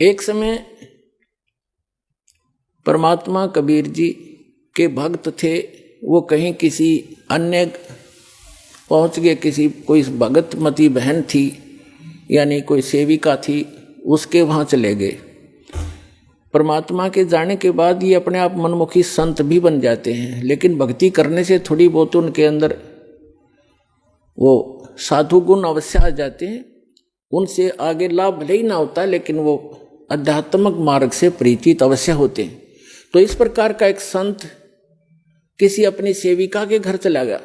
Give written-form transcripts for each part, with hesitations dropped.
एक समय परमात्मा कबीर जी के भक्त थे, वो कहीं किसी अन्य पहुंच गए, किसी कोई भगतमती बहन थी यानी कोई सेविका थी, उसके वहाँ चले गए। परमात्मा के जाने के बाद ये अपने आप मनमुखी संत भी बन जाते हैं, लेकिन भक्ति करने से थोड़ी बहुत उनके अंदर वो साधु गुण अवश्य आ जाते हैं। उनसे आगे लाभ भले ही ना होता, लेकिन वो आध्यात्मिक मार्ग से परिचित अवश्य होते हैं। तो इस प्रकार का एक संत किसी अपनी सेविका के घर चला गया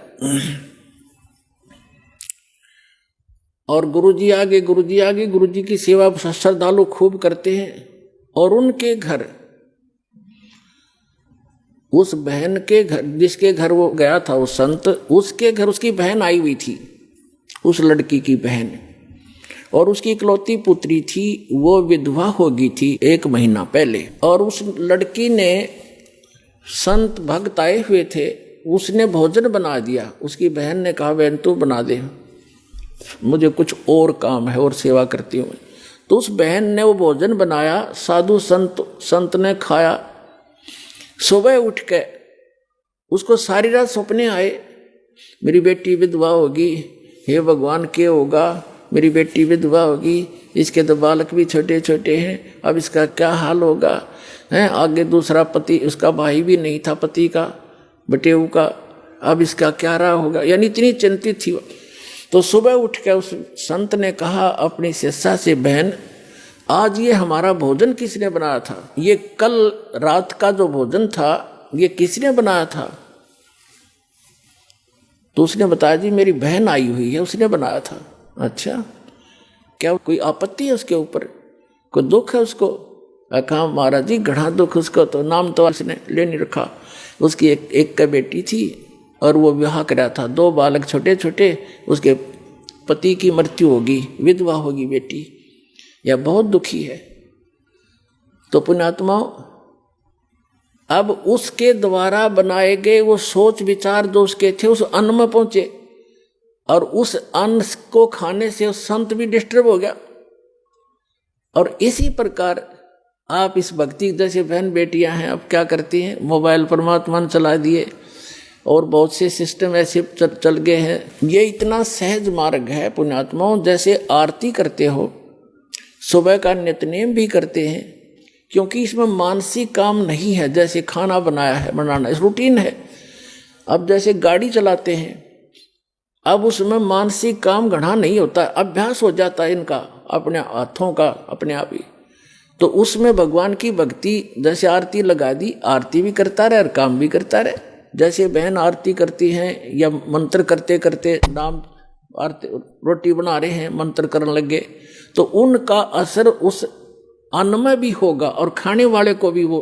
और गुरुजी आगे गुरुजी की सेवा श्रद्धालु खूब करते हैं। और उनके घर, उस बहन के घर, जिसके घर वो गया था उस संत, उसके घर उसकी बहन आई हुई थी, उस लड़की की बहन, और उसकी इकलौती पुत्री थी। वो विधवा हो गई थी 1 महीना पहले। और उस लड़की ने, संत भक्त आए हुए थे, उसने भोजन बना दिया। उसकी बहन ने कहा, बहन तू बना दे, मुझे कुछ और काम है और सेवा करती हूँ। तो उस बहन ने वो भोजन बनाया, साधु संत ने खाया। सुबह उठ के उसको सारी रात सपने आए, मेरी बेटी विधवा होगी, हे भगवान क्या होगा, मेरी बेटी विधवा होगी, इसके तो बालक भी छोटे छोटे हैं, अब इसका क्या हाल होगा है। आगे दूसरा पति, उसका भाई भी नहीं था पति का, बटेऊ का, अब इसका क्या रहा होगा, यानी इतनी चिंतित थी। तो सुबह उठ के उस संत ने कहा अपनी शिष्या से, बहन आज ये हमारा भोजन किसने बनाया था, ये कल रात का जो भोजन था ये किसने बनाया था। तो उसने बताया, जी मेरी बहन आई हुई है, उसने बनाया था। अच्छा, क्या कोई आपत्ति है उसके ऊपर, कोई दुख है उसको? कहा महाराज जी घना दुख उसको, तो नाम तो उसने ले नहीं रखा। उसकी एक का बेटी थी और वो विवाह करा था, 2 बालक छोटे छोटे, उसके पति की मृत्यु होगी, विधवा होगी बेटी, यह बहुत दुखी है। तो पुण्यात्माओं, अब उसके द्वारा बनाए गए वो सोच विचार जो उसके थे उस अन्न में पहुंचे, और उस अन्न को खाने से उस संत भी डिस्टर्ब हो गया। और इसी प्रकार आप इस भक्ति, जैसे बहन बेटियां हैं, अब क्या करती हैं, मोबाइल परमात्मा ने चला दिए और बहुत से सिस्टम ऐसे चल गए हैं। ये इतना सहज मार्ग है पुण्यात्माओं, जैसे आरती करते हो, सुबह का नित्यनेम भी करते हैं, क्योंकि इसमें मानसिक काम नहीं है। जैसे खाना बनाया है, बनाना इस रूटीन है। अब जैसे गाड़ी चलाते हैं, अब उसमें मानसिक काम घना नहीं होता, अभ्यास हो जाता है इनका, अपने हाथों का अपने आप ही। तो उसमें भगवान की भक्ति, जैसे आरती लगा दी, आरती भी करता रहे और काम भी करता रहे। जैसे बहन आरती करती हैं या मंत्र करते करते नाम आरती, रोटी बना रहे हैं, मंत्र करने लगे, तो उनका असर उस अन्न में भी होगा और खाने वाले को भी वो